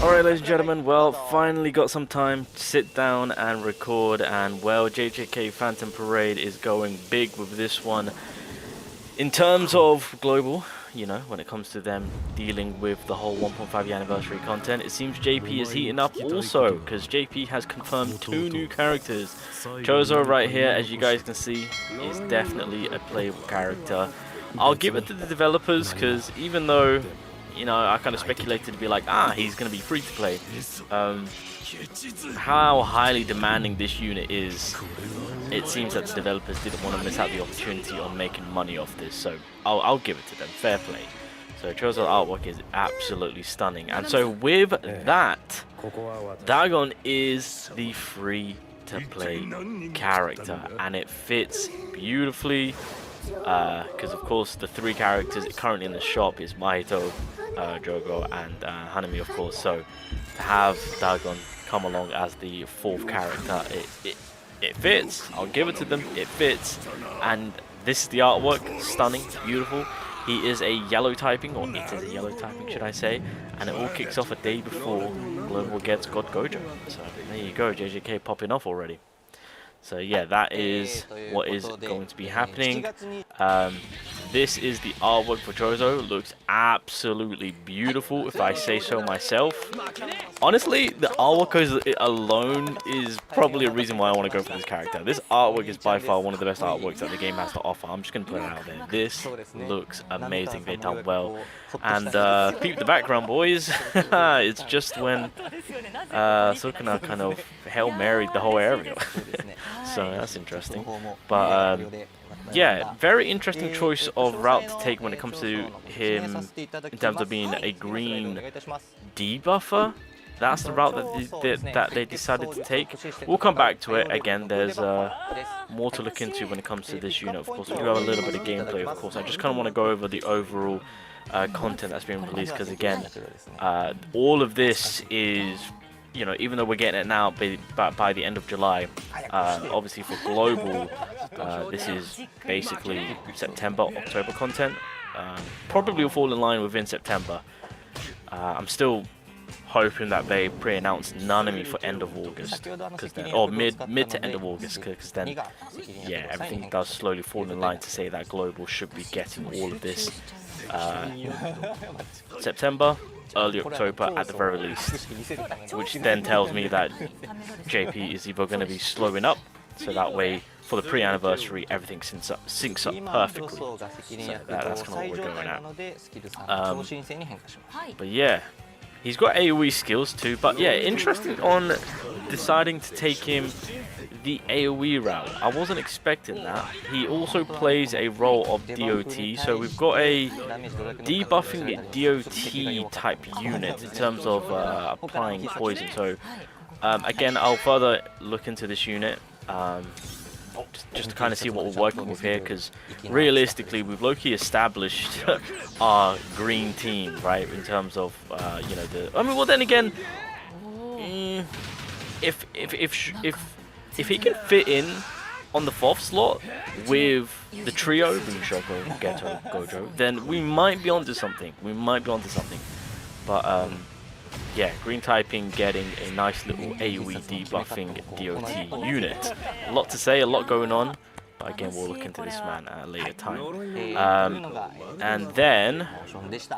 Alright, ladies and gentlemen, well, finally got some time to sit down and record, and well, JJK Phatom Parade is going big with this one. In terms of global, you know, when it comes to them dealing with the whole 1.5 year anniversary content, it seems JP is heating up also, because JP has confirmed 2 new characters. Choso right here, as you guys can see, is definitely a playable character. I'll give it to the developers, because even though, you know, I kind of speculated to be like, he's going to be free to play. How highly demanding this unit is, it seems that the developers didn't want to miss out the opportunity on making money off this. So I'll give it to them. Fair play. So Choso's artwork is absolutely stunning. And so with that, Dagon is the free to play character, and it fits beautifully. Because of course the 3 characters currently in the shop is Mahito, Jogo, and Hanami, of course. So to have Dagon come along as the 4th character, it fits. I'll give it to them. It fits. And this is the artwork. Stunning, beautiful. He is a yellow typing, or it is a yellow typing, should I say? And it all kicks off a day before Global gets God Gojo. So there you go, JJK popping off already. So yeah, that is what is going to be happening. This is the artwork for Choso. Looks absolutely beautiful, if I say so myself. Honestly, the artwork alone is probably a reason why I want to go for this character. This artwork is by far one of the best artworks that the game has to offer. I'm just going to put it out there. This looks amazing. They've done well. And peep the background, boys. It's just when Sukuna kind of Hail Married the whole area. So that's interesting. But yeah, very interesting choice of route to take when it comes to him in terms of being a green debuffer. That's the route that they decided to take. We'll come back to it. Again, there's more to look into when it comes to this unit. Of course, we do have a little bit of gameplay, of course. I just kind of want to go over the overall content that's been released, because again, all of this is, you know, even though we're getting it now by the end of July, obviously for global, this is basically September, October content. Probably will fall in line within September. I'm still hoping that they pre-announce Nanami for end of August, or mid to end of August, because then, yeah, everything does slowly fall in line to say that global should be getting all of this September, early October at the very least, which then tells me that JP is either going to be slowing up, so that way for the pre-anniversary everything syncs up perfectly. So that's kind of what we're going at. But yeah, he's got AoE skills too. But yeah, interesting on deciding to take him the AoE route. I wasn't expecting that. He also plays a role of DOT, so we've got a debuffing DOT type unit in terms of applying poison. So again, I'll further look into this unit just to kind of see what we're working with here, because realistically we've low-key established our green team, right, in terms of you know, well then again, if he can fit in on the 4th slot with the trio, Shoko, Geto, Gojo, then we might be onto something. But yeah, green typing getting a nice little AoE debuffing DOT unit. A lot to say, a lot going on. But again, we'll look into this man at a later time. And then,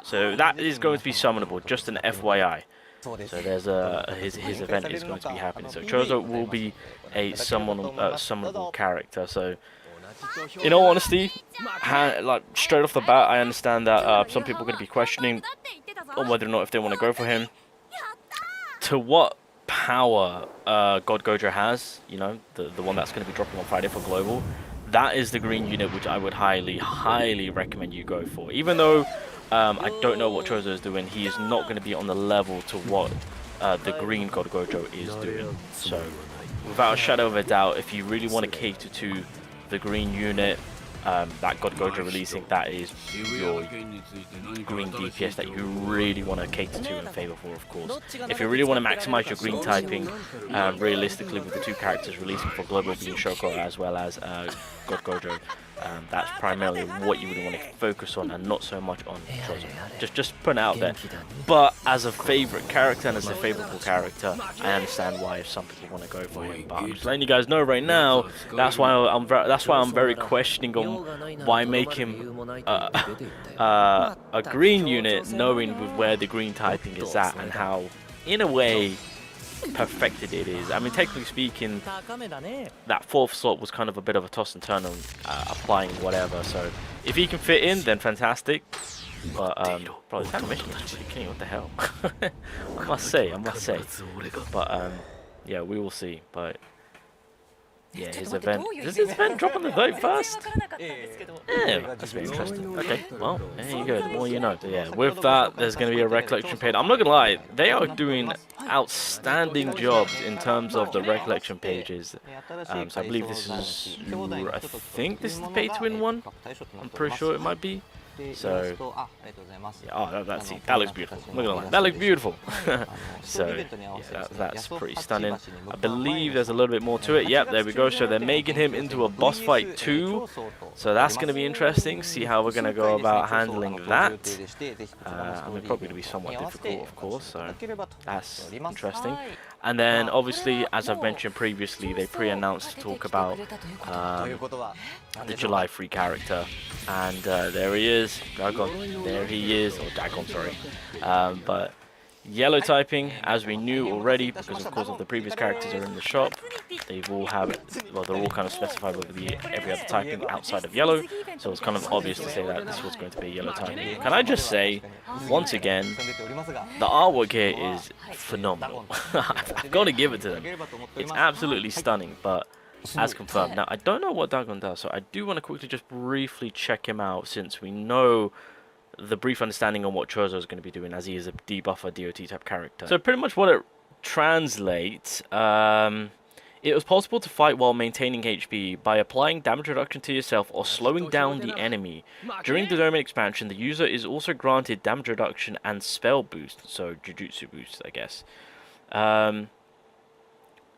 so that is going to be summonable, just an FYI. So there's his event is going to be happening. So Choso will be a summonable character. So in all honesty, like straight off the bat, I understand that some people are going to be questioning on whether or not if they want to go for him. To what power God Gojo has, you know, the one that's going to be dropping on Friday for global, that is the green unit which I would highly recommend you go for. Even though I don't know what Choso is doing, he is not going to be on the level to what the green God Gojo is doing. So without a shadow of a doubt, if you really want to cater to the green unit that God Gojo releasing, that is your green DPS that you really want to cater to and favor for, of course. If you really want to maximize your green typing, realistically with the 2 characters releasing for global being Shoko as well as God Gojo, That's primarily what you would want to focus on, and not so much on Choso. Just putting it out there. But as a favorite character and as a favorable character, I understand why if some people want to go for him. But I'm just letting you guys know right now. That's why I'm very questioning on why make him a green unit, knowing with where the green typing is at and how, in a way, perfected it is. I mean, technically speaking, that fourth slot was kind of a bit of a toss and turn on applying whatever. So if he can fit in, then fantastic. But bro, this animation is really clean. What the hell? I must say. But yeah, we will see. But yeah, his event. Does his event drop on the 31st? Yeah, that's very interesting. Okay, well, there you go. The more you know. So yeah, with that, there's going to be a recollection page. I'm not going to lie, they are doing outstanding jobs in terms of the recollection pages. So I believe this is, I think this is the pay to win one. I'm pretty sure it might be. So, yeah, oh, that looks beautiful. I'm not gonna lie, that looks beautiful. So, yeah, that's pretty stunning. I believe there's a little bit more to it. Yep, there we go. So they're making him into a boss fight too. So that's gonna be interesting. See how we're gonna go about handling that. I mean, probably gonna be somewhat difficult, of course. So that's interesting. And then, obviously, as I've mentioned previously, they pre-announced to talk about the July 3 character, and there he is, Dagon. There he is, or Dagon, sorry. But yellow typing, as we knew already, because of course of the previous characters are in the shop. They've all have, well, they're all kind of specified with every other typing outside of yellow. So it's kind of obvious to say that this was going to be yellow typing. Can I just say, once again, the artwork here is phenomenal. I've got to give it to them. It's absolutely stunning, but as confirmed. Now, I don't know what Dagon does, so I do want to quickly just briefly check him out, since we know the brief understanding on what Choso is going to be doing, as he is a debuffer DOT type character. So pretty much what it translates, it was possible to fight while maintaining HP by applying damage reduction to yourself or slowing down the enemy. During the domain expansion, the user is also granted damage reduction and spell boost, so Jujutsu boost, I guess.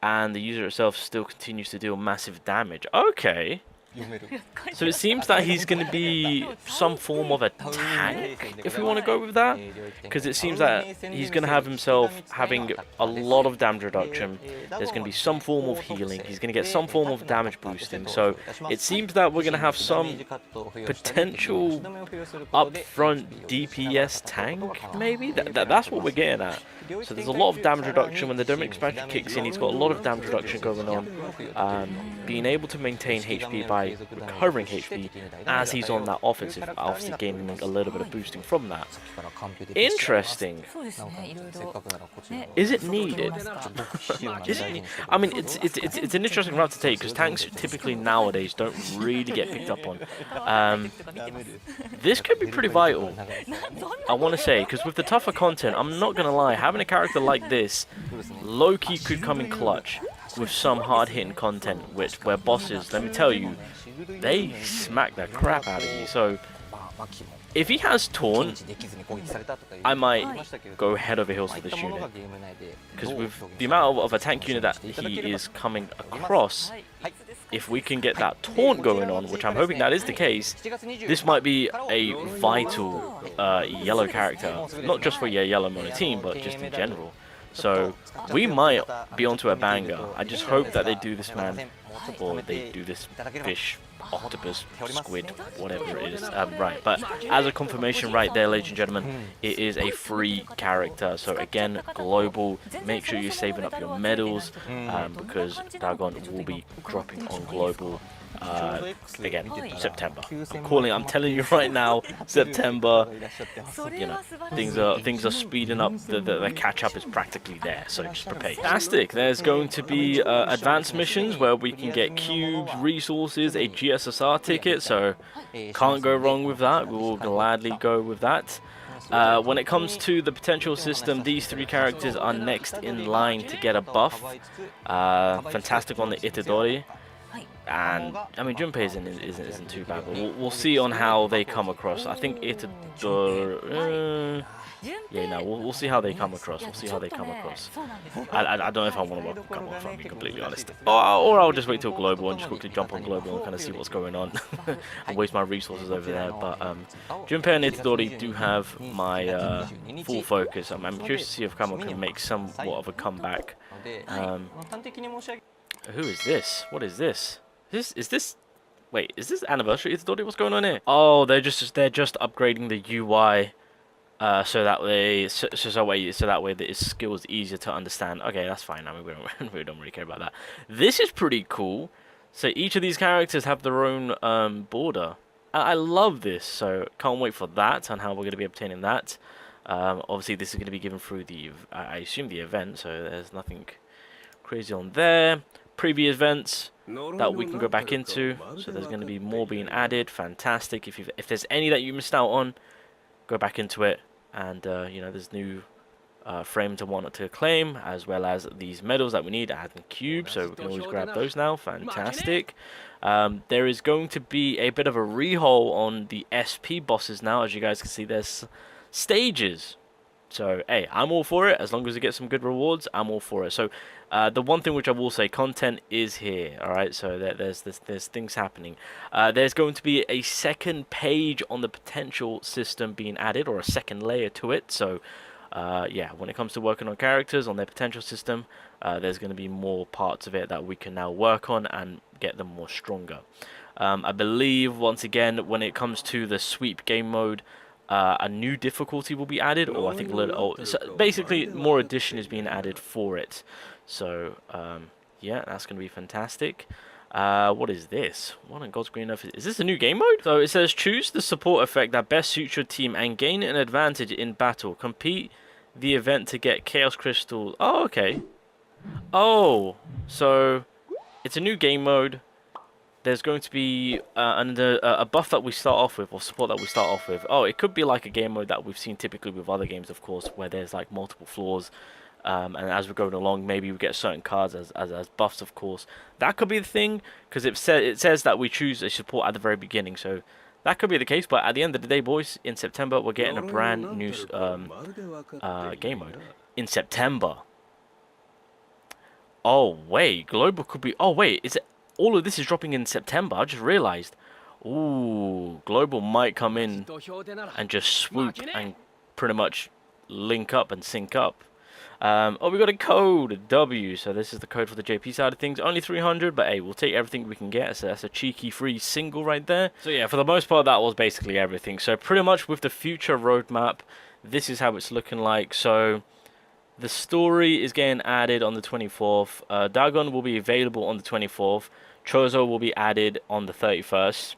And the user itself still continues to deal massive damage. Okay. So it seems that he's going to be some form of a tank, if we want to go with that. Because it seems that he's going to have himself having a lot of damage reduction. There's going to be some form of healing. He's going to get some form of damage boosting. So it seems that we're going to have some potential upfront DPS tank, maybe? That's what we're getting at. So there's a lot of damage reduction. When the domain expansion kicks in, he's got a lot of damage reduction going on. Being able to maintain HP by recovering HP as he's on that offensive, obviously gaining a little bit of boosting from that. Interesting. Is it needed? I mean, it's an interesting route to take, because tanks typically nowadays don't really get picked up on. This could be pretty vital, I want to say, because with the tougher content, I'm not going to lie, having a character like this, low-key could come in clutch with some hard-hitting content, where bosses, let me tell you, they smack the crap out of you. So if he has Taunt, I might go head over heels for this unit, because with the amount of a tank unit that he is coming across, if we can get that Taunt going on, which I'm hoping that is the case, this might be a vital yellow character, not just for your yellow mono team, but just in general. So we might be onto a banger. I just hope that they do this man, or they do this fish, octopus, squid, whatever it is. Right, but as a confirmation right there, ladies and gentlemen, it is a free character. So again, global, make sure you're saving up your medals, because Dagon will be dropping on global. Again, September. I'm telling you right now, September. You know, things are speeding up. The catch up is practically there, so just prepare. Fantastic. There's going to be advanced missions where we can get cubes, resources, a GSSR ticket. So can't go wrong with that. We will gladly go with that. When it comes to the potential system, these three characters are next in line to get a buff. Fantastic on the Itadori. And I mean, Junpei isn't too bad, but we'll see on how they come across. I think yeah, no, we'll see how they come across. We'll see how they come across. I don't know if I want to welcome come off, I'll be completely honest. Or I'll just wait till global and just quickly jump on global and kind of see what's going on and waste my resources over there. But Junpei and Itadori do have my full focus. I'm curious to see if Kamo can make somewhat of a comeback. Who is this? What is this? Is this? Wait, is this anniversary Itadori? What's going on here? Oh, they're just upgrading the UI. So that way that his skill is easier to understand. Okay, that's fine. I mean, we don't really care about that. This is pretty cool. So each of these characters have their own border. I love this. So can't wait for that and how we're going to be obtaining that. Obviously, this is going to be given through the, I assume, the event. So there's nothing crazy on there. Previous events that we can go back into. So there's going to be more being added. Fantastic. If there's any that you missed out on, go back into it. And you know, there's new frames I wanted to claim, as well as these medals that we need, adding cubes, so we can always grab those now. Fantastic. There is going to be a bit of a rehaul on the SP bosses now. As you guys can see, there's stages. So hey, I'm all for it. As long as we get some good rewards, I'm all for it. So the one thing which I will say, content is here. All right, so there's things happening. There's going to be a second page on the potential system being added, or a second layer to it. So yeah, when it comes to working on characters on their potential system, there's going to be more parts of it that we can now work on and get them more stronger. I believe once again, when it comes to the sweep game mode, a new difficulty will be added, or I think so basically more addition is being added for it. So yeah, that's going to be fantastic. What is this? What on God's green earth is this? A new game mode? So it says choose the support effect that best suits your team and gain an advantage in battle. Compete the event to get Chaos Crystal. Oh, okay. Oh, so it's a new game mode. There's going to be a buff that we start off with, or support that we start off with. Oh, it could be like a game mode that we've seen typically with other games, of course, where there's like multiple floors. And as we're going along, maybe we get certain cards as buffs, of course. That could be the thing, because it says that we choose a support at the very beginning. So that could be the case, but at the end of the day, boys, in September, we're getting a brand new game mode. In September. Oh, wait. Global could be... Oh, wait. Is it... All of this is dropping in September. I just realized. Ooh, Global might come in and just swoop and pretty much link up and sync up. Oh, we got a code, W. So this is the code for the JP side of things. Only 300, but hey, we'll take everything we can get. So that's a cheeky free single right there. So yeah, for the most part, that was basically everything. So pretty much with the future roadmap, this is how it's looking like. So the story is getting added on the 24th. Dagon will be available on the 24th. Choso will be added on the 31st.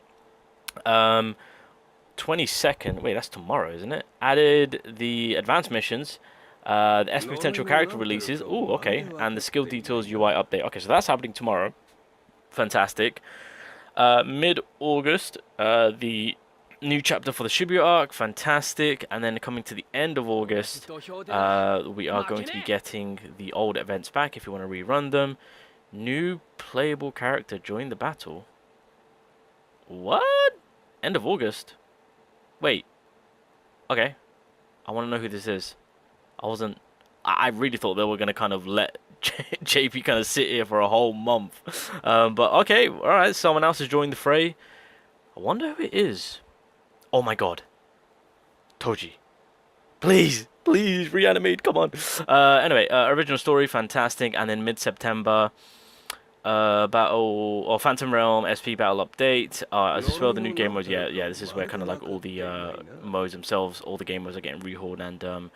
22nd, wait, that's tomorrow, isn't it? Added the advanced missions, the SP potential character releases. Oh, okay, and the skill details UI update. Okay, so that's happening tomorrow. Fantastic. Mid-August, the new chapter for the Shibuya arc. Fantastic. And then coming to the end of August, we are going to be getting the old events back if you want to rerun them. New playable character join the battle. What? End of August? Wait. Okay. I want to know who this is. I really thought they were going to kind of let JP kind of sit here for a whole month. But okay. Alright. Someone else has joined the fray. I wonder who it is. Oh my god. Toji. Please. Please reanimate. Come on. Anyway. Original story. Fantastic. And then mid-September. Battle or Phantom Realm SP battle update. Is this where the new game modes? Yeah, this is where kind of like all the modes themselves, all the game modes are getting rehauled and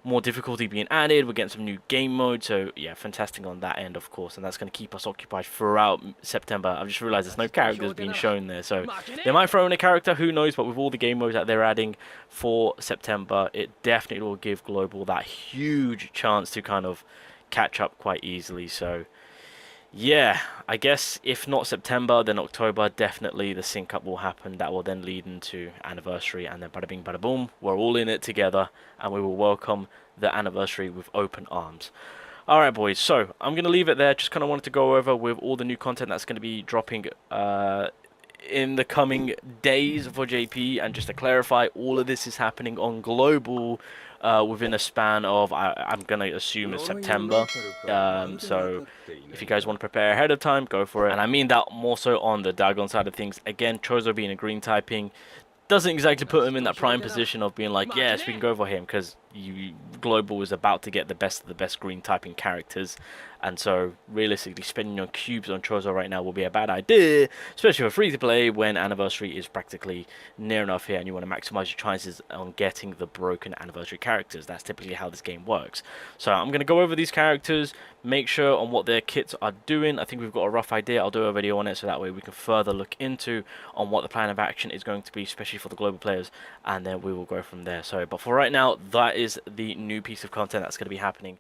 more difficulty being added. We're getting some new game modes, so yeah, fantastic on that end, of course, and that's going to keep us occupied throughout September. I've just realized there's no characters being shown there, so they might throw in a character, who knows, but with all the game modes that they're adding for September, it definitely will give Global that huge chance to kind of catch up quite easily. So yeah, I guess if not September, then October, definitely the sync up will happen. That will then lead into anniversary, and then bada bing, bada boom, we're all in it together, and we will welcome the anniversary with open arms. Alright boys, so I'm going to leave it there. Just kind of wanted to go over with all the new content that's going to be dropping in the coming days for JP, and just to clarify, all of this is happening on global within a span of, I'm going to assume, September. So if you guys want to prepare ahead of time, go for it. And I mean that more so on the Dagon side of things. Again, Choso being a green typing doesn't exactly put him in that prime position of being like, yes, we can go for him, because global is about to get the best of the best green typing characters, and so realistically spending your cubes on Choso right now will be a bad idea, especially for free to play when anniversary is practically near enough here and you want to maximize your chances on getting the broken anniversary characters. That's typically how this game works. So I'm going to go over these characters, make sure on what their kits are doing. I think we've got a rough idea. I'll do a video on it so that way we can further look into on what the plan of action is going to be, especially for the global players, and then we will go from there. So but for right now, that is the new piece of content that's going to be happening.